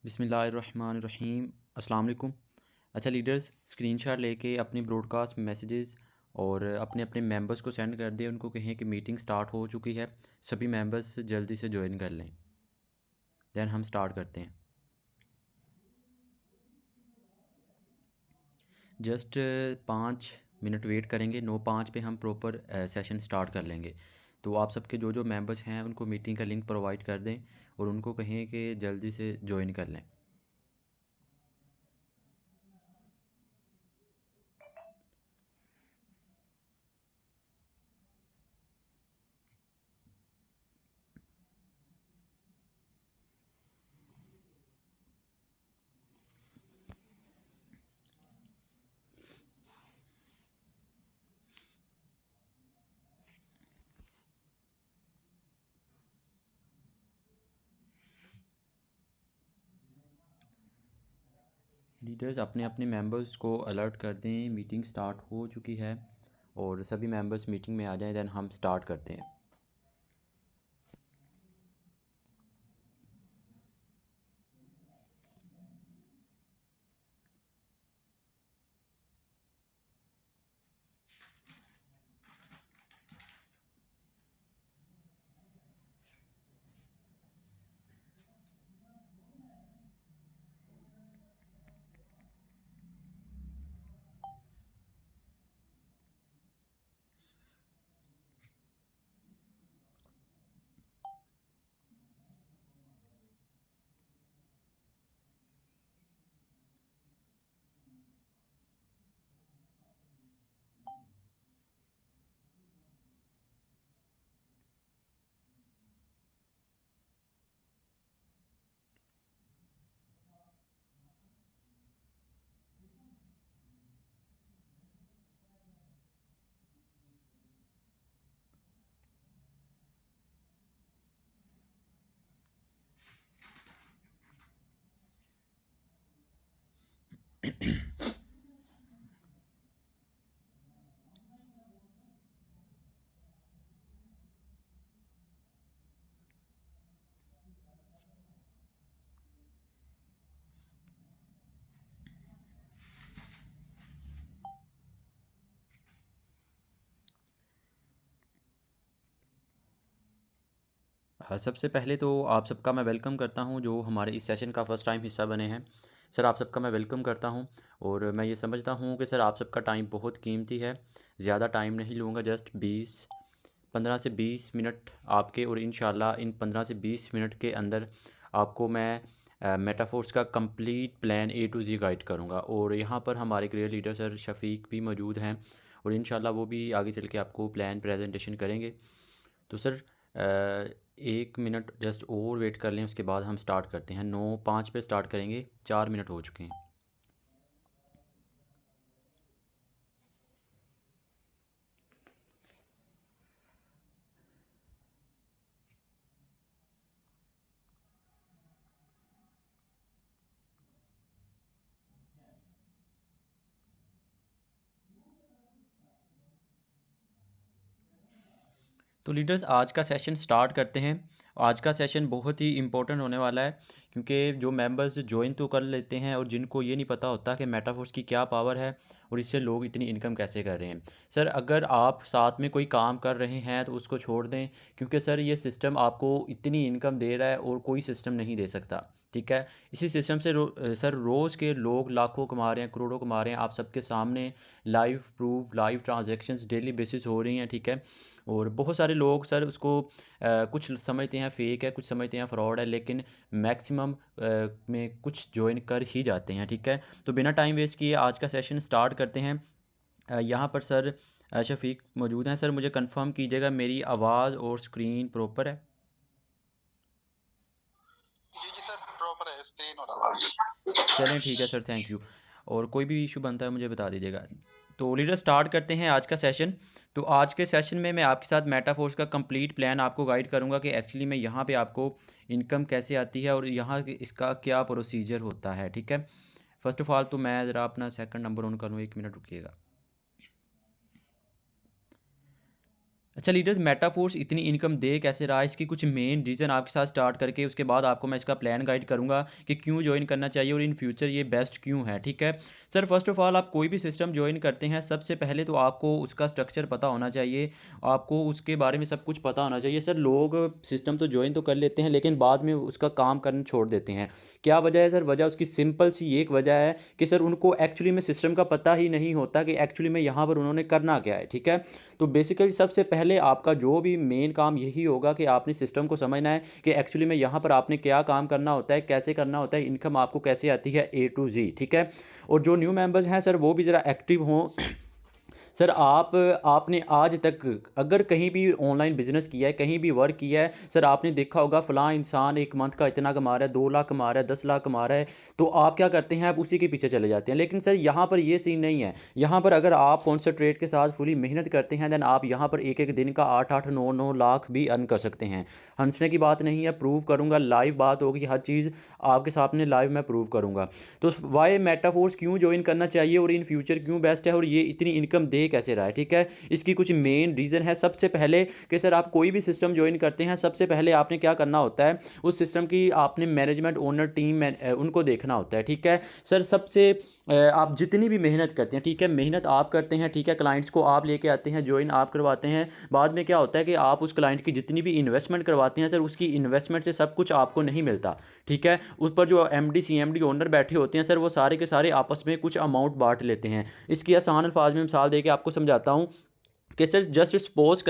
बिस्मिल्लाहिर्रहमानिर्रहीम। अस्सलाम वालेकुम। अच्छा लीडर्स, स्क्रीनशॉट लेके अपनी ब्रॉडकास्ट मैसेजेस और अपने अपने मेंबर्स को सेंड कर दें। उनको कहें कि मीटिंग स्टार्ट हो चुकी है, सभी मेंबर्स जल्दी से ज्वाइन कर लें। दैन हम स्टार्ट करते हैं। जस्ट 5 मिनट वेट करेंगे। 9:05 पे हम प्रॉपर सेशन स्टार्ट कर लेंगे। तो आप सबके जो जो मेंबर्स हैं उनको मीटिंग का लिंक प्रोवाइड कर दें और उनको कहें कि जल्दी से ज्वाइन कर लें। लीडर्स अपने अपने मेंबर्स को अलर्ट कर दें, मीटिंग स्टार्ट हो चुकी है और सभी मेंबर्स मीटिंग में आ जाएं। दैन हम स्टार्ट करते हैं। सबसे पहले तो आप सबका मैं वेलकम करता हूं जो हमारे इस सेशन का फ़र्स्ट टाइम हिस्सा बने हैं। सर आप सबका मैं वेलकम करता हूं और मैं ये समझता हूं कि सर आप सबका टाइम बहुत कीमती है। ज़्यादा टाइम नहीं लूँगा, जस्ट 15 से 20 मिनट आपके, और इंशाल्लाह इन 15 से 20 मिनट के अंदर आपको मैं मेटाफोर्स का complete plan A to Z guide करूँगा। और यहाँ पर हमारे करियर लीडर सर शफ़ीक भी मौजूद हैं और इंशाल्लाह वो भी आगे चल के आपको प्लान प्रेजेंटेशन करेंगे। तो सर 1 मिनट जस्ट और वेट कर लें, उसके बाद हम स्टार्ट करते हैं। 9:05 पे स्टार्ट करेंगे, 4 मिनट हो चुके हैं। तो लीडर्स आज का सेशन स्टार्ट करते हैं। आज का सेशन बहुत ही इम्पोर्टेंट होने वाला है क्योंकि जो मेंबर्स ज्वाइन तो कर लेते हैं और जिनको ये नहीं पता होता कि मेटाफोर्स की क्या पावर है और इससे लोग इतनी इनकम कैसे कर रहे हैं। सर अगर आप साथ में कोई काम कर रहे हैं तो उसको छोड़ दें, क्योंकि सर ये सिस्टम आपको इतनी इनकम दे रहा है और कोई सिस्टम नहीं दे सकता। ठीक है, इसी सिस्टम से सर रोज़ के लोग लाखों कमा रहे हैं, करोड़ों कमा रहे हैं। आप सबके सामने live proof, live transactions daily basis हो रही हैं। ठीक है, और बहुत सारे लोग सर उसको कुछ समझते हैं फेक है, कुछ समझते हैं फ्रॉड है, लेकिन मैक्सिमम में कुछ ज्वाइन कर ही जाते हैं। ठीक है, तो बिना टाइम वेस्ट किए आज का सेशन स्टार्ट करते हैं। यहाँ पर सर शफ़ीक मौजूद हैं। सर मुझे कंफर्म कीजिएगा मेरी आवाज़ और स्क्रीन प्रॉपर है। जी जी सर, प्रॉपर है स्क्रीन और आवाज। चलें ठीक है सर, थैंक यू। और कोई भी इशू बनता है मुझे बता दीजिएगा। तो लीडर स्टार्ट करते हैं आज का सेशन। तो आज के सेशन में मैं आपके साथ मेटाफोर्स का कंप्लीट प्लान आपको गाइड करूंगा कि एक्चुअली में यहाँ पे आपको इनकम कैसे आती है और यहाँ इसका क्या प्रोसीजर होता है। ठीक है, फर्स्ट ऑफ ऑल तो मैं ज़रा अपना सेकंड नंबर ऑन करूँ, 1 मिनट रुकिएगा। अच्छा लीडर्स, मेटाफोर्स इतनी इनकम दे कैसे रहा है, इसकी कुछ मेन रीज़न आपके साथ स्टार्ट करके उसके बाद आपको मैं इसका प्लान गाइड करूंगा कि क्यों ज्वाइन करना चाहिए और इन फ्यूचर ये बेस्ट क्यों है, ठीक है। सर फर्स्ट ऑफ ऑल, आप कोई भी सिस्टम ज्वाइन करते हैं सबसे पहले तो आपको उसका स्ट्रक्चर पता होना चाहिए, आपको उसके बारे में सब कुछ पता होना चाहिए। सर लोग सिस्टम तो ज्वाइन तो कर लेते हैं लेकिन बाद में उसका काम करना छोड़ देते हैं। क्या वजह है सर? वजह उसकी सिंपल सी एक वजह है कि सर उनको एक्चुअली में सिस्टम का पता ही नहीं होता कि एक्चुअली में यहाँ पर उन्होंने करना क्या है, ठीक है। तो बेसिकली सबसे पहले आपका जो भी मेन काम यही होगा कि आपने सिस्टम को समझना है कि एक्चुअली में यहाँ पर आपने क्या काम करना होता है, कैसे करना होता है, इनकम आपको कैसे आती है ए टू जी, ठीक है। और जो न्यू मेंबर्स हैं सर वो भी ज़रा एक्टिव हों। सर आपने आज तक अगर कहीं भी ऑनलाइन बिजनेस किया है, कहीं भी वर्क किया है, सर आपने देखा होगा फलां इंसान एक मंथ का इतना कमा रहा है, 2 लाख कमा रहा है, 10 लाख कमा रहा है, तो आप क्या करते हैं? आप उसी के पीछे चले जाते हैं। लेकिन सर यहाँ पर ये सीन नहीं है। यहाँ पर अगर आप कॉन्सेंट्रेट के साथ फुली मेहनत करते हैं देन आप यहाँ पर एक एक दिन का 8-8 9-9 लाख भी अर्न कर सकते हैं। हंसने की बात नहीं है, प्रूव करूँगा, लाइव बात होगी, हर चीज़ आपके सामने लाइव मैं प्रूव करूँगा। तो वाई मेटाफोर्स क्यों ज्वाइन करना चाहिए और इन फ्यूचर क्यों बेस्ट है और ये इतनी इनकम दे कैसे रहा है, ठीक है। इसकी कुछ मेन रीज़न है। सबसे पहले कि सर आप कोई भी सिस्टम ज्वाइन करते हैं सबसे पहले आपने क्या करना होता है, उस सिस्टम की आपने मैनेजमेंट ओनर टीम उनको देखना होता है, ठीक है। सर सबसे आप जितनी भी मेहनत करते हैं, ठीक है, मेहनत आप करते हैं, ठीक है, क्लाइंट्स को आप लेके आते हैं, ज्वाइन आप करवाते हैं, बाद में क्या होता है कि आप उस क्लाइंट की जितनी भी इन्वेस्टमेंट करवाते हैं सर उसकी इन्वेस्टमेंट से सब कुछ आपको नहीं मिलता, ठीक है। उस पर जो एमडी सीएमडी ओनर बैठे होते हैं सर वो सारे के सारे आपस में कुछ अमाउंट बांट लेते हैं। इसकी आसान अल्फाज में मिसाल देके आपको समझाता हूँ कि सर जस्ट सपोज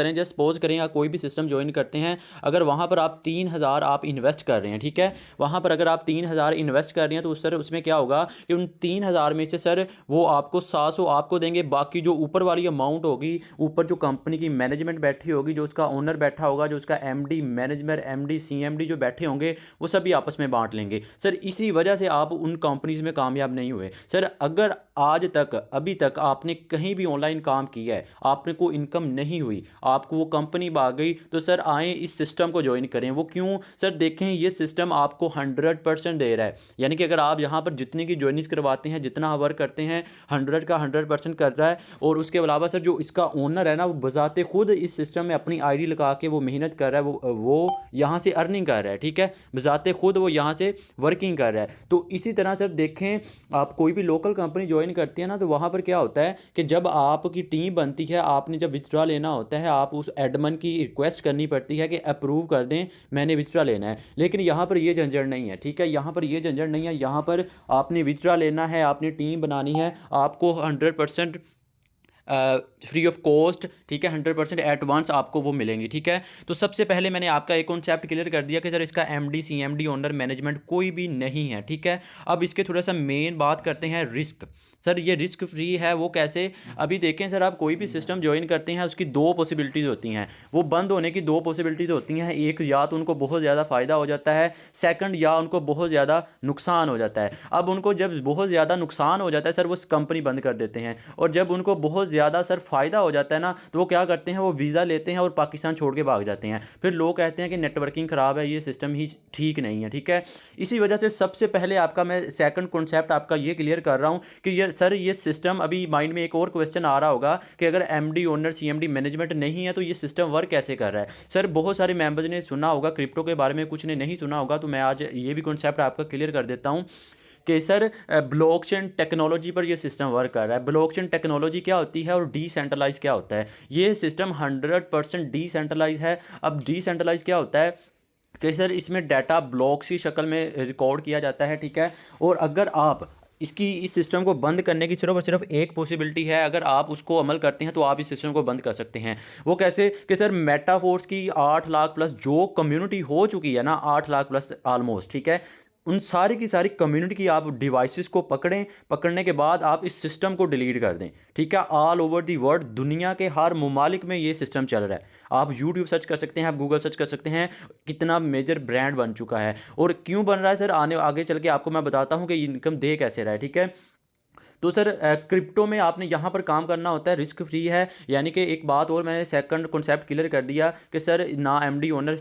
करें या कोई भी सिस्टम ज्वाइन करते हैं, अगर वहाँ पर आप 3,000 आप इन्वेस्ट कर रहे हैं, ठीक है, वहाँ पर अगर आप 3,000 इन्वेस्ट कर रहे हैं तो उस सर उसमें क्या होगा कि उन 3,000 में से सर वो आपको 700 आपको देंगे, बाकी जो ऊपर वाली अमाउंट होगी, ऊपर जो कंपनी की मैनेजमेंट बैठी होगी, जो उसका ओनर बैठा होगा, जो उसका एमडी मैनेजमेंट एमडी सीएमडी जो बैठे होंगे वो सभी आपस में बांट लेंगे। सर इसी वजह से आप उन कंपनीज में कामयाब नहीं हुए। सर अगर आज तक अभी तक आपने कहीं भी ऑनलाइन काम किया है, आपने को इनकम नहीं हुई, आपको वो कंपनी भाग गई, तो सर आए इस सिस्टम को ज्वाइन करें। वो क्यों? सर देखें ये सिस्टम आपको 100% दे रहा है, यानी कि अगर आप यहाँ पर जितने की ज्वाइनिंग करवाते हैं, जितना वर्क करते हैं, 100 का 100% कर रहा है। और उसके अलावा सर जो इसका ओनर है ना वो बजाते खुद इस सिस्टम में अपनी आईडी लगा के वो मेहनत कर रहा है, वो यहाँ से अर्निंग कर रहा है, ठीक है, बजाते खुद वो यहाँ से वर्किंग कर रहा है। तो इसी तरह सर देखें, आप कोई भी लोकल कंपनी ज्वाइन करती है ना तो वहाँ पर क्या होता है कि जब आपकी टीम बनती है, आपने जब विथड्रॉ लेना होता है, आप उस एडमन की रिक्वेस्ट करनी पड़ती है कि अप्रूव कर दें, मैंने विथड्रॉ लेना है। लेकिन यहाँ पर ये झंझट नहीं है, ठीक है, यहाँ पर ये झंझट नहीं है। यहाँ पर आपने विथड्रॉ लेना है, आपने टीम बनानी है, आपको 100% फ्री ऑफ कॉस्ट, ठीक है, 100% एडवांस आपको वो मिलेंगी, ठीक है। तो सबसे पहले मैंने आपका एक कॉन्सेप्ट क्लियर कर दिया कि सर इसका एमडी सीएमडी ओनर मैनेजमेंट कोई भी नहीं है, ठीक है। अब इसके थोड़ा सा मेन बात करते हैं रिस्क। सर ये रिस्क फ्री है वो कैसे? अभी देखें सर, आप कोई भी सिस्टम ज्वाइन करते हैं उसकी दो पॉसिबिलिटीज़ होती हैं, वो बंद होने की दो पॉसिबिलिटीज़ होती हैं। एक, या तो उनको बहुत ज़्यादा फ़ायदा हो जाता है, सेकंड या उनको बहुत ज़्यादा नुकसान हो जाता है। अब उनको जब बहुत ज़्यादा नुकसान हो जाता है सर वो कंपनी बंद कर देते हैं, और जब उनको बहुत ज़्यादा सर फ़ायदा हो जाता है ना तो वो क्या करते हैं, वो वीज़ा लेते हैं और पाकिस्तान छोड़ के भाग जाते हैं। फिर लोग कहते हैं कि नेटवर्किंग ख़राब है, ये सिस्टम ही ठीक नहीं है, ठीक है। इसी वजह से सबसे पहले आपका मैं सेकंड कॉन्सेप्ट आपका ये क्लियर कर रहा हूँ कि ये सर ये सिस्टम, अभी माइंड में एक और क्वेश्चन आ रहा होगा कि अगर एमडी ओनर सीएमडी मैनेजमेंट नहीं है तो ये सिस्टम वर्क कैसे कर रहा है। सर बहुत सारे मेंबर्स ने सुना होगा क्रिप्टो के बारे में, कुछ ने नहीं सुना होगा, तो मैं आज ये भी कॉन्सेप्ट आपका क्लियर कर देता हूँ कि सर ब्लॉकचेन टेक्नोलॉजी पर ये सिस्टम वर्क कर रहा है। ब्लॉकचेन टेक्नोलॉजी क्या होती है और डिसेंट्रलाइज क्या होता है? ये सिस्टम 100% डिसेंट्रलाइज है। अब डिसेंट्रलाइज क्या होता है कि सर इसमें डाटा ब्लॉक्स की शक्ल में रिकॉर्ड किया जाता है, ठीक है। और अगर आप इस सिस्टम को बंद करने की सिर्फ और सिर्फ एक पॉसिबिलिटी है, अगर आप उसको अमल करते हैं तो आप इस सिस्टम को बंद कर सकते हैं। वो कैसे? कि सर मेटाफोर्स की 8 लाख प्लस जो कम्युनिटी हो चुकी है ना, 8 लाख प्लस ऑलमोस्ट, ठीक है, उन सारी की सारी कम्युनिटी की आप डिवाइसेस को पकड़ें, पकड़ने के बाद आप इस सिस्टम को डिलीट कर दें, ठीक है। ऑल ओवर दी वर्ल्ड, दुनिया के हर ममालिक में ये सिस्टम चल रहा है। आप यूट्यूब सर्च कर सकते हैं, आप गूगल सर्च कर सकते हैं, कितना मेजर ब्रांड बन चुका है। और क्यों बन रहा है सर, आगे चल के आपको मैं बताता हूँ कि इनकम दे कैसे रहा है, ठीक है। तो सर क्रिप्टो में आपने यहाँ पर काम करना होता है, रिस्क फ्री है। यानी कि एक बात और मैंने सेकंड कॉन्सेप्ट क्लियर कर दिया कि सर ना एमडी ओनर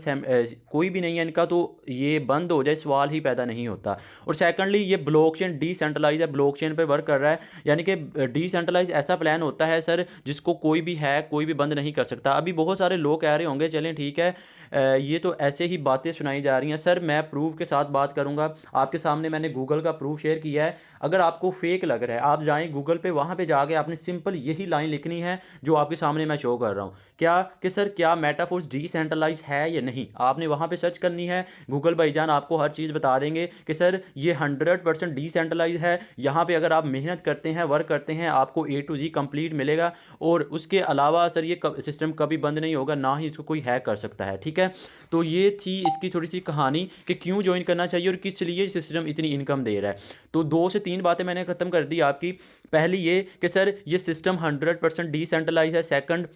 कोई भी नहीं है इनका, तो ये बंद हो जाए सवाल ही पैदा नहीं होता। और सेकंडली ये ब्लॉकचेन डिसेंट्रलाइज है, ब्लॉकचेन पर वर्क कर रहा है। यानी कि डिसेंट्रलाइज ऐसा प्लान होता है सर जिसको कोई भी है कोई भी बंद नहीं कर सकता। अभी बहुत सारे लोग कह रहे होंगे चलें ठीक है, ये तो ऐसे ही बातें सुनाई जा रही हैं। सर मैं प्रूफ के साथ बात करूंगा, आपके सामने मैंने गूगल का प्रूफ शेयर किया है। अगर आपको फेक लग रहा है आप जाएं गूगल पे, वहाँ पे जाके आपने सिंपल यही लाइन लिखनी है जो आपके सामने मैं शो कर रहा हूँ, क्या कि सर क्या मेटाफोर्स डिसेंट्रलाइज है या नहीं। आपने वहाँ पे सर्च करनी है, गूगल भाईजान आपको हर चीज़ बता देंगे कि सर ये 100% डिसेंट्रलाइज है। यहाँ पे अगर आप मेहनत करते हैं, वर्क करते हैं, आपको ए टू जी कंप्लीट मिलेगा। और उसके अलावा सर ये सिस्टम कभी बंद नहीं होगा, ना ही इसको कोई हैक कर सकता है। ठीक है, तो ये थी इसकी थोड़ी सी कहानी कि क्यों ज्वाइन करना चाहिए और किस लिए सिस्टम इतनी इनकम दे रहा है। तो 2 से 3 बातें मैंने ख़त्म कर दी आपकी। पहली ये कि सर ये सिस्टम 100% डिसेंट्रलाइज है। सेकंड,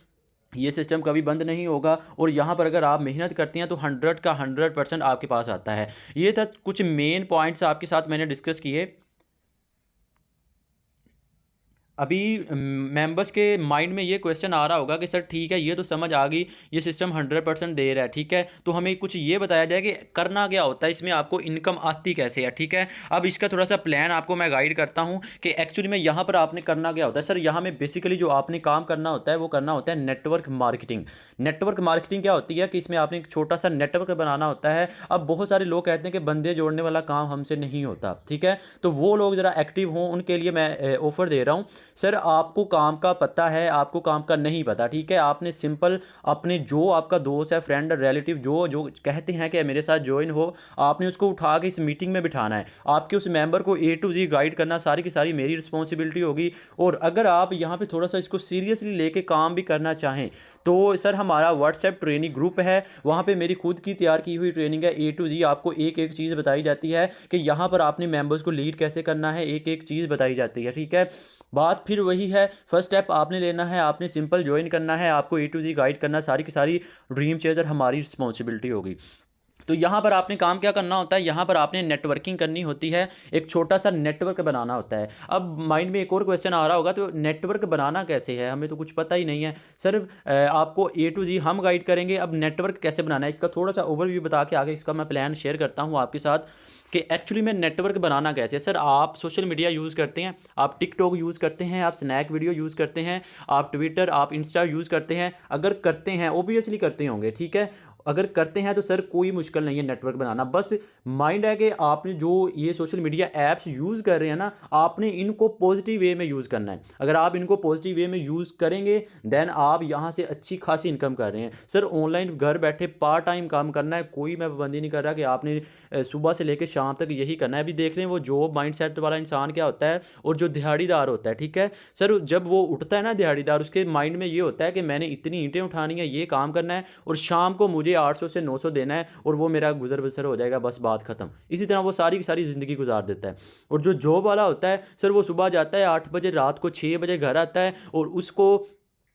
ये सिस्टम कभी बंद नहीं होगा, और यहाँ पर अगर आप मेहनत करते हैं तो 100 का 100% आपके पास आता है। ये था कुछ मेन पॉइंट्स आपके साथ मैंने डिस्कस किए। अभी मेंबर्स के माइंड में ये क्वेश्चन आ रहा होगा कि सर ठीक है ये तो समझ आ गई, ये सिस्टम 100% दे रहा है, ठीक है, तो हमें कुछ ये बताया जाए कि करना क्या होता है, इसमें आपको इनकम आती कैसे है। ठीक है, अब इसका थोड़ा सा प्लान आपको मैं गाइड करता हूँ कि एक्चुअली में यहाँ पर आपने करना क्या होता है। सर यहाँ में बेसिकली जो आपने काम करना होता है वो करना होता है नेटवर्क मार्केटिंग। नेटवर्क मार्केटिंग क्या होती है कि इसमें आपने एक छोटा सा नेटवर्क बनाना होता है। अब बहुत सारे लोग कहते हैं कि बंदे जोड़ने वाला काम हमसे नहीं होता, ठीक है, तो वो लोग ज़रा एक्टिव हों उनके लिए मैं ऑफ़र दे रहा हूँ। सर आपको काम का पता है, आपको काम का नहीं पता, ठीक है, आपने सिंपल अपने जो आपका दोस्त है, फ्रेंड, रिलेटिव जो जो कहते हैं कि मेरे साथ ज्वाइन हो, आपने उसको उठा के इस मीटिंग में बिठाना है। आपके उस मेंबर को ए टू जी गाइड करना सारी की सारी मेरी रिस्पॉन्सिबिलिटी होगी। और अगर आप यहाँ पे थोड़ा सा इसको सीरियसली लेके काम भी करना चाहें तो सर हमारा व्हाट्सएप ट्रेनिंग ग्रुप है, वहाँ पे मेरी खुद की तैयार की हुई ट्रेनिंग है। ए टू जी आपको एक एक चीज़ बताई जाती है कि यहाँ पर आपने मेंबर्स को लीड कैसे करना है, एक एक चीज़ बताई जाती है। ठीक है, बात फिर वही है, फर्स्ट स्टेप आपने लेना है, आपने सिंपल ज्वाइन करना है, आपको ए टू जी गाइड करना सारी की सारी ड्रीम चेजर हमारी रिस्पॉन्सिबिलिटी होगी। तो यहाँ पर आपने काम क्या करना होता है, यहाँ पर आपने नेटवर्किंग करनी होती है, एक छोटा सा नेटवर्क बनाना होता है। अब माइंड में एक और क्वेश्चन आ रहा होगा, तो नेटवर्क बनाना कैसे है, हमें तो कुछ पता ही नहीं है। सर आपको ए टू जी हम गाइड करेंगे, अब नेटवर्क कैसे बनाना है इसका थोड़ा सा ओवरव्यू बता के आगे इसका मैं प्लान शेयर करता हूँ आपके साथ कि एक्चुअली में नेटवर्क बनाना कैसे है। सर आप सोशल मीडिया यूज़ करते हैं, आप टिकटॉक यूज़ करते हैं, आप स्नैक वीडियो यूज़ करते हैं, आप ट्विटर, आप इंस्टा यूज़ करते हैं। अगर करते हैं ओबियसली करते होंगे, ठीक है, अगर करते हैं तो सर कोई मुश्किल नहीं है नेटवर्क बनाना। बस माइंड है कि आपने जो ये सोशल मीडिया ऐप्स यूज़ कर रहे हैं ना, आपने इनको पॉजिटिव वे में यूज़ करना है। अगर आप इनको पॉजिटिव वे में यूज़ करेंगे देन आप यहाँ से अच्छी खासी इनकम कर रहे हैं। सर ऑनलाइन घर बैठे पार्ट टाइम काम करना है, कोई मैं पाबंदी नहीं कर रहा कि आपने सुबह से लेकर शाम तक यही करना है। अभी देख रहे हैं वो जॉब माइंड सेट वाला इंसान क्या होता है और जो दिहाड़ीदार होता है, ठीक है सर, जब वो उठता है ना दिहाड़ीदार, उसके माइंड में ये होता है कि मैंने इतनी ईंटें उठानी है, ये काम करना है, और शाम को मुझे 800 से 900 देना है और वो मेरा गुजर बसर हो जाएगा, बस बात खत्म। इसी तरह वो सारी की सारी ज़िंदगी गुजार देता है। और जो जॉब वाला होता है सर, वो सुबह जाता है 8 बजे, रात को 6 बजे घर आता है, और उसको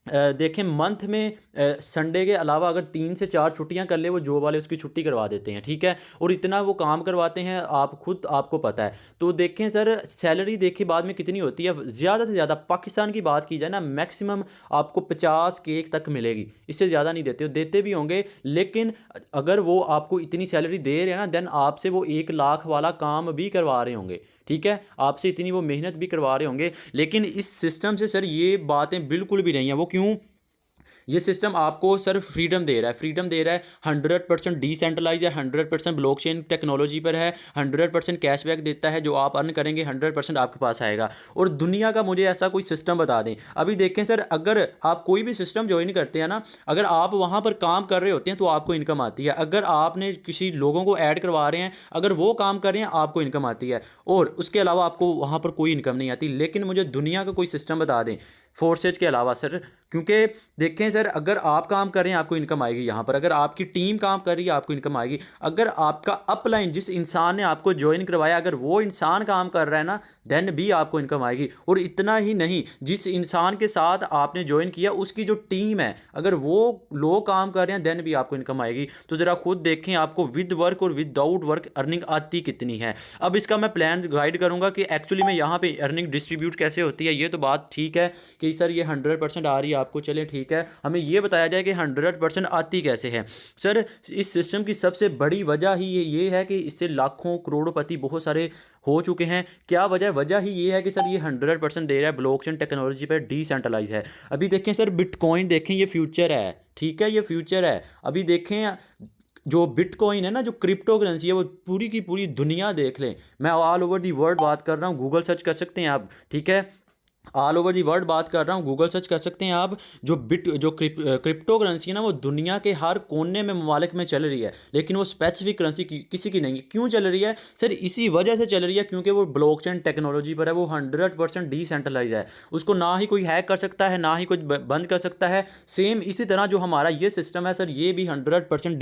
देखें मंथ में संडे के अलावा अगर 3 से 4 छुट्टियां कर ले वो जॉब वाले, उसकी छुट्टी करवा देते हैं। ठीक है, और इतना वो काम करवाते हैं, आप खुद आपको पता है। तो देखें सर सैलरी देखिए बाद में कितनी होती है, ज़्यादा से ज़्यादा पाकिस्तान की बात की जाए ना, मैक्सिमम आपको 50 केक तक मिलेगी, इससे ज़्यादा नहीं देते, देते भी होंगे, लेकिन अगर वो आपको इतनी सैलरी दे रहे हैं ना, देन आपसे वो 1 लाख वाला काम भी करवा रहे होंगे। ठीक है, आपसे इतनी वो मेहनत भी करवा रहे होंगे। लेकिन इस सिस्टम से सर ये बातें बिल्कुल भी नहीं है। वो क्यों? ये सिस्टम आपको सर फ्रीडम दे रहा है, फ्रीडम दे रहा है, 100% डिसेंट्रलाइज है, 100% ब्लॉकचेन टेक्नोलॉजी पर है, 100% कैशबैक देता है, जो आप अर्न करेंगे 100% आपके पास आएगा। और दुनिया का मुझे ऐसा कोई सिस्टम बता दें। अभी देखें सर, अगर आप कोई भी सिस्टम ज्वाइन करते हैं ना, अगर आप वहाँ पर काम कर रहे होते हैं तो आपको इनकम आती है। अगर आपने किसी लोगों को ऐड करवा रहे हैं, अगर वो काम कर रहे हैं, आपको इनकम आती है, और उसके अलावा आपको वहाँ पर कोई इनकम नहीं आती। लेकिन मुझे दुनिया का कोई सिस्टम बता दें, फोर्सेज के अलावा सर, क्योंकि देखें सर, अगर आप काम कर रहे हैं आपको इनकम आएगी यहाँ पर, अगर आपकी टीम काम कर रही है आपको इनकम आएगी, अगर आपका अपलाइन जिस इंसान ने आपको ज्वाइन करवाया अगर वो इंसान काम कर रहा है ना, देन भी आपको इनकम आएगी। और इतना ही नहीं, जिस इंसान के साथ आपने ज्वाइन किया उसकी जो टीम है अगर वो लोग काम कर रहे हैं देन भी आपको इनकम आएगी। तो ज़रा खुद देखें आपको विद वर्क और विदाउट वर्क अर्निंग आती कितनी है। अब इसका मैं प्लान गाइड करूँगा कि एक्चुअली में यहाँ पे अर्निंग डिस्ट्रीब्यूट कैसे होती है। ये तो बात ठीक है कि सर ये 100% आ रही है आपको, चलें ठीक है, हमें ये बताया जाए कि 100% आती कैसे है। सर इस सिस्टम की सबसे बड़ी वजह ही ये है कि इससे लाखों करोड़पति बहुत सारे हो चुके हैं। क्या वजह? वजह ही ये है कि सर ये 100% दे रहा है, ब्लॉकचेन टेक्नोलॉजी पर डिसेंट्रलाइज है। अभी देखें सर बिटकॉइन देखें, ये फ्यूचर है, ठीक है, ये फ्यूचर है। अभी देखें जो बिटकॉइन है ना, जो क्रिप्टो करेंसी है, वो पूरी की पूरी दुनिया देख लें, मैं ऑल ओवर दी वर्ल्ड बात कर रहा हूँ, गूगल सर्च कर सकते हैं आप, ठीक है, ऑल ओवर दी वर्ल्ड बात कर रहा हूँ, गूगल सर्च कर सकते हैं आप। जो क्रिप्टो करेंसी है ना, वो दुनिया के हर कोने में ममालिक में चल रही है, लेकिन वो स्पेसिफिक करेंसी किसी की नहीं है। क्यों चल रही है सर? इसी वजह से चल रही है क्योंकि वो ब्लॉकचेन टेक्नोलॉजी पर है, वो 100% डिसेंट्रलाइज है, उसको ना ही कोई हैक कर सकता है ना ही कुछ बंद कर सकता है। सेम इसी तरह जो हमारा ये सिस्टम है सर, ये भी 100%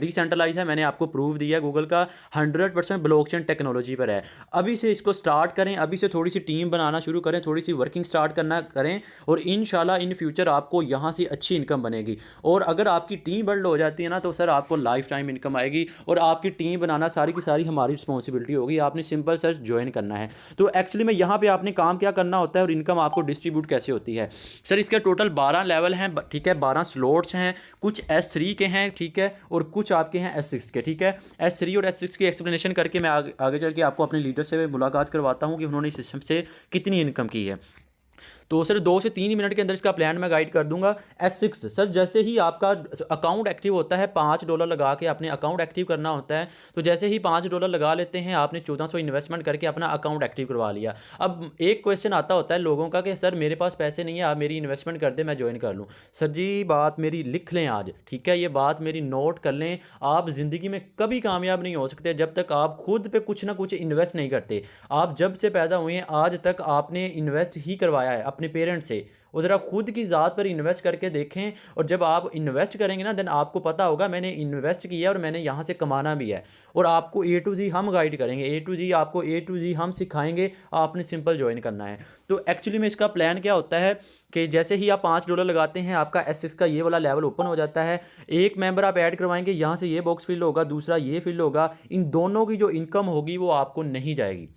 डिसेंट्रलाइज है। मैंने आपको प्रूफ दिया गूगल का, 100% ब्लॉकचेन टेक्नोलॉजी पर है। अभी से इसको स्टार्ट करें, अभी से थोड़ी सी टीम बनाना शुरू करें, थोड़ी सी वर्किंग स्टार्ट करना करें, और इंशाल्लाह इन फ्यूचर आपको यहाँ से अच्छी इनकम बनेगी। और अगर आपकी टीम बिल्ड हो जाती है ना, तो सर आपको लाइफ टाइम इनकम आएगी। और आपकी टीम बनाना सारी की सारी हमारी रिस्पॉन्सिबिलिटी होगी, आपने सिंपल सर ज्वाइन करना है। तो एक्चुअली में यहाँ पे आपने काम क्या करना होता है और इनकम आपको डिस्ट्रीब्यूट कैसे होती है। सर इसके टोटल 12 लेवल हैं, ठीक है, 12 स्लॉट्स हैं, कुछ S3 के हैं, ठीक है, और कुछ आपके हैं S6 के, ठीक है। S3 और S6 की एक्सप्लेनेशन करके मैं आगे चल के आपको अपने लीडर से मुलाकात करवाता हूँ कि उन्होंने इस सिस्टम से कितनी इनकम की है। तो सर 2 से 3 मिनट के अंदर इसका प्लान मैं गाइड कर दूंगा। S6 सर, जैसे ही आपका अकाउंट एक्टिव होता है, $5 लगा के अपने अकाउंट एक्टिव करना होता है। तो जैसे ही $5 लगा लेते हैं, आपने 1400 इन्वेस्टमेंट करके अपना अकाउंट एक्टिव करवा लिया। अब एक क्वेश्चन आता होता है लोगों का कि सर मेरे पास पैसे नहीं है, आप मेरी इन्वेस्टमेंट कर दे, मैं ज्वाइन कर लूँ। सर जी बात मेरी लिख लें आज, ठीक है, ये बात मेरी नोट कर लें। आप ज़िंदगी में कभी कामयाब नहीं हो सकते जब तक आप खुद पे कुछ ना कुछ इन्वेस्ट नहीं करते। आप जब से पैदा हुए हैं आज तक आपने इन्वेस्ट ही करवाया है अपने पेरेंट्स से। और ज़रा खुद की ज़ात पर इन्वेस्ट करके देखें, और जब आप इन्वेस्ट करेंगे ना, देन आपको पता होगा मैंने इन्वेस्ट किया और मैंने यहाँ से कमाना भी है। और आपको A to Z हम गाइड करेंगे, A to Z आपको A to Z हम सिखाएंगे, आपने सिंपल ज्वाइन करना है। तो एक्चुअली में इसका प्लान क्या होता है कि जैसे ही आप $5 लगाते हैं, आपका S6 का ये वाला लेवल ओपन हो जाता है। एक मेंबर आप ऐड करवाएंगे, यहाँ से ये बॉक्स फिल होगा, दूसरा ये फिल होगा। इन दोनों की जो इनकम होगी वो आपको नहीं जाएगी,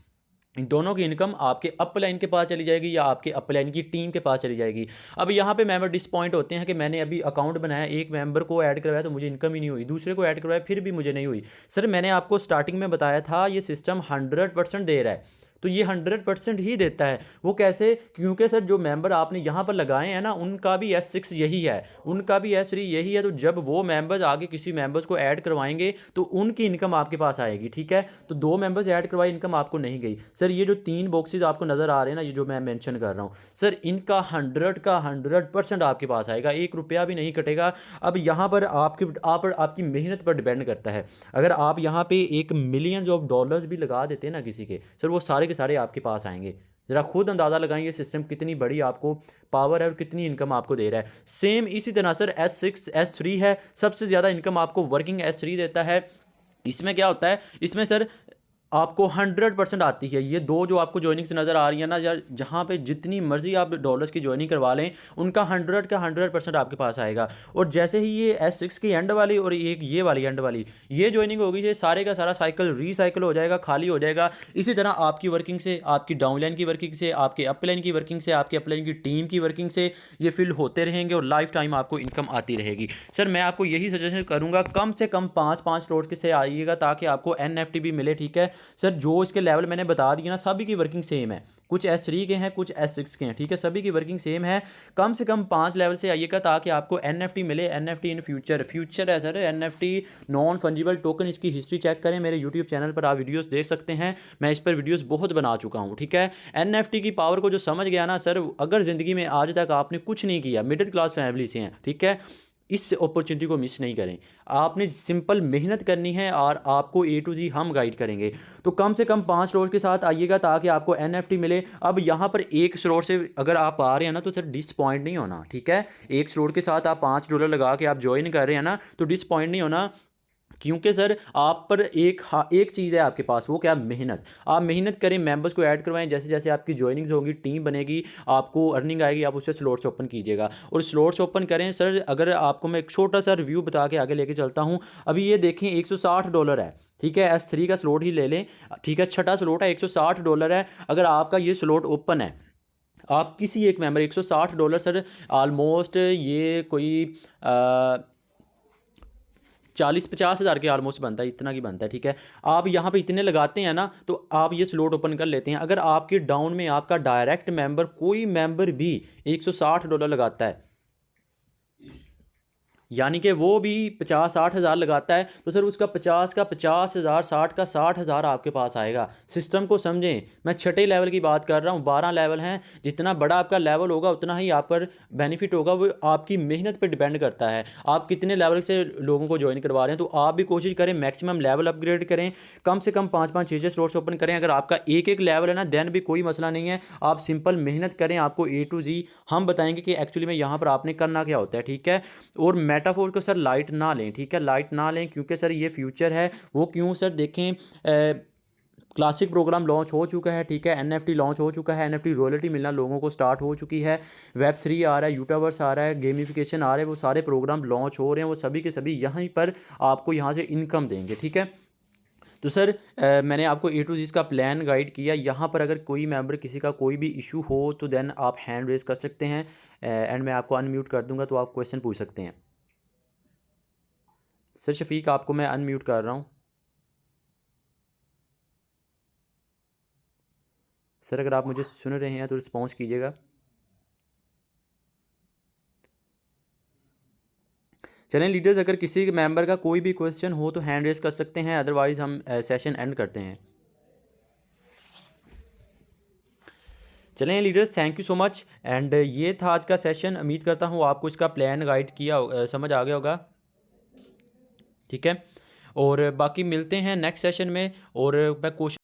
इन दोनों की इनकम आपके अपलाइन के पास चली जाएगी या आपके अपलाइन की टीम के पास चली जाएगी। अब यहाँ पे मेंबर डिसपॉइंट होते हैं कि मैंने अभी अकाउंट बनाया, एक मेंबर को ऐड करवाया तो मुझे इनकम ही नहीं हुई, दूसरे को ऐड करवाया फिर भी मुझे नहीं हुई। सर मैंने आपको स्टार्टिंग में बताया था ये सिस्टम 100% दे रहा है, तो ये 100% ही देता है। वो कैसे? क्योंकि सर जो मेंबर आपने यहाँ पर लगाए हैं ना, उनका भी S6 यही है, उनका भी S3 यही है। तो जब वो मेंबर्स आगे किसी मेंबर्स को ऐड करवाएंगे तो उनकी इनकम आपके पास आएगी, ठीक है। तो 2 मेंबर्स ऐड करवाई, इनकम आपको नहीं गई। सर ये जो 3 बॉक्सेज आपको नज़र आ रहे हैं ना, ये जो मैं मेंशन कर रहा हूँ सर, इनका 100% आपके पास आएगा, ₹1 भी नहीं कटेगा। अब यहाँ पर आपकी मेहनत पर डिपेंड करता है। अगर आप यहाँ पे एक मिलियन ऑफ डॉलर्स भी लगा देते हैं ना किसी के, सर वो सारे के सारे आपके पास आएंगे। ज़रा खुद अंदाज़ा लगाएं ये सिस्टम कितनी बड़ी आपको पावर है और कितनी इनकम आपको दे रहा है। सेम इसी तरह सर S6 S3 है, सबसे ज़्यादा इनकम आपको वर्किंग S3 देता है। इसमें क्या होता है, इसमें सर आपको 100% आती है। ये 2 जो आपको जॉइनिंग्स नज़र आ रही है ना, यार जहाँ पे जितनी मर्जी आप डॉलर्स की जॉइनिंग करवा लें, उनका 100 का 100% आपके पास आएगा। और जैसे ही ये S6 की एंड वाली और एक ये वाली एंड वाली ये जॉइनिंग होगी, ये सारे का सारा साइकिल रीसाइकिल हो जाएगा, खाली हो जाएगा। इसी तरह आपकी वर्किंग से, आपकी डाउनलाइन की वर्किंग से, आपके अपलाइन की वर्किंग से, आपके अपलाइन की टीम की वर्किंग से ये फिल होते रहेंगे और लाइफ टाइम आपको इनकम आती रहेगी। सर मैं आपको यही सजेशन करूँगा, कम से कम 5-5 स्लॉट से आइएगा ताकि आपको NFT भी मिले, ठीक है। सर जो इसके लेवल मैंने बता दिया ना, सभी की वर्किंग सेम है, कुछ S3 के हैं कुछ S6 के हैं, ठीक है, सभी की वर्किंग सेम है। कम से कम 5 लेवल से आइएगा ताकि आपको NFT मिले। NFT इन फ्यूचर है sir, NFT non fungible token. इसकी हिस्ट्री चेक करें, मेरे यूट्यूब चैनल पर आप वीडियोस देख सकते हैं, मैं इस पर वीडियोस बहुत बना चुका हूँ, ठीक है। NFT की पावर को जो समझ गया ना सर, अगर ज़िंदगी में आज तक आपने कुछ नहीं किया, मिडिल क्लास फैमिली से हैं, ठीक है, इस अपॉर्चुनिटी को मिस नहीं करें। आपने सिंपल मेहनत करनी है और आपको ए टू जी हम गाइड करेंगे। तो कम से कम 5 स्लॉट के साथ आइएगा ताकि आपको एनएफटी मिले। अब यहाँ पर एक स्लॉट से अगर आप आ रहे हैं ना तो सर डिसपॉइंट नहीं होना, ठीक है। एक स्लॉट के साथ आप $5 लगा के आप ज्वाइन कर रहे हैं ना तो डिसपॉइंट नहीं होना, क्योंकि सर आप पर एक चीज़ है आपके पास, वो क्या, मेहनत। आप मेहनत करें, मेंबर्स को ऐड करवाएं, जैसे जैसे आपकी ज्वाइनिंग्स होंगी, टीम बनेगी, आपको अर्निंग आएगी, आप उससे स्लॉट्स ओपन कीजिएगा और स्लॉट्स ओपन करें। सर अगर आपको मैं एक छोटा सा रिव्यू बता के आगे लेके चलता हूँ। अभी ये देखें $160 है, ठीक है। S3 का स्लॉट ही ले लें, ठीक है, छठा स्लॉट है, $160 है। अगर आपका ये स्लॉट ओपन है, आप किसी एक मेंबर, $160 सर, ऑलमोस्ट ये कोई 40-50 हज़ार के ऑलमोस्ट बनता है, इतना की बनता है, ठीक है। आप यहाँ पे इतने लगाते हैं ना तो आप ये स्लॉट ओपन कर लेते हैं। अगर आपके डाउन में आपका डायरेक्ट मेंबर, कोई मेंबर भी $160 लगाता है, यानी कि वो भी 50-60 हज़ार लगाता है, तो सर उसका 50 का 50 हज़ार, 60 का 60 हज़ार आपके पास आएगा। सिस्टम को समझें, मैं छठे लेवल की बात कर रहा हूँ, 12 लेवल हैं। जितना बड़ा आपका लेवल होगा उतना ही आप पर बेनिफिट होगा, वो आपकी मेहनत पर डिपेंड करता है आप कितने लेवल से लोगों को ज्वाइन करवा रहे हैं। तो आप भी कोशिश करें मैक्सिमम लेवल अपग्रेड करें, कम से कम 5-5, 6-6 स्लॉट्स ओपन करें। अगर आपका एक एक लेवल है ना देन भी कोई मसला नहीं है, आप सिंपल मेहनत करें, आपको ए टू जी हम बताएंगे कि एक्चुअली में यहाँ पर आपने करना क्या होता है, ठीक है। और मेटाफोर को सर लाइट ना लें, ठीक है, लाइट ना लें, क्योंकि सर ये फ्यूचर है। वो क्यों सर, देखें, क्लासिक प्रोग्राम लॉन्च हो चुका है, ठीक है, एनएफटी लॉन्च हो चुका है, एनएफटी रॉयल्टी मिलना लोगों को स्टार्ट हो चुकी है, वेब3 आ रहा है, यूटावर्स आ रहा है, गेमिफिकेशन आ रहा है, वो सारे प्रोग्राम लॉन्च हो रहे हैं, वो सभी के सभी यहीं पर आपको यहाँ से इनकम देंगे, ठीक है। तो सर मैंने आपको ए टू जी का प्लान गाइड किया। यहाँ पर अगर कोई मेंबर, किसी का कोई भी इशू हो तो देन आप हैंड रेज कर सकते हैं एंड मैं आपको अनम्यूट कर दूंगा तो आप क्वेश्चन पूछ सकते हैं। सर शफीक, आपको मैं अनम्यूट कर रहा हूँ। सर अगर आप मुझे सुन रहे हैं तो रिस्पॉन्स कीजिएगा। चलें लीडर्स, अगर किसी मेंबर का कोई भी क्वेश्चन हो तो हैंड रेज कर सकते हैं, अदरवाइज़ हम सेशन एंड करते हैं। चलें leaders, thank you so much. And ये था आज का सेशन। उम्मीद करता हूँ आपको इसका प्लान गाइड किया समझ आ गया होगा, ठीक है। और बाकी मिलते हैं नेक्स्ट सेशन में। और मैं कोशिश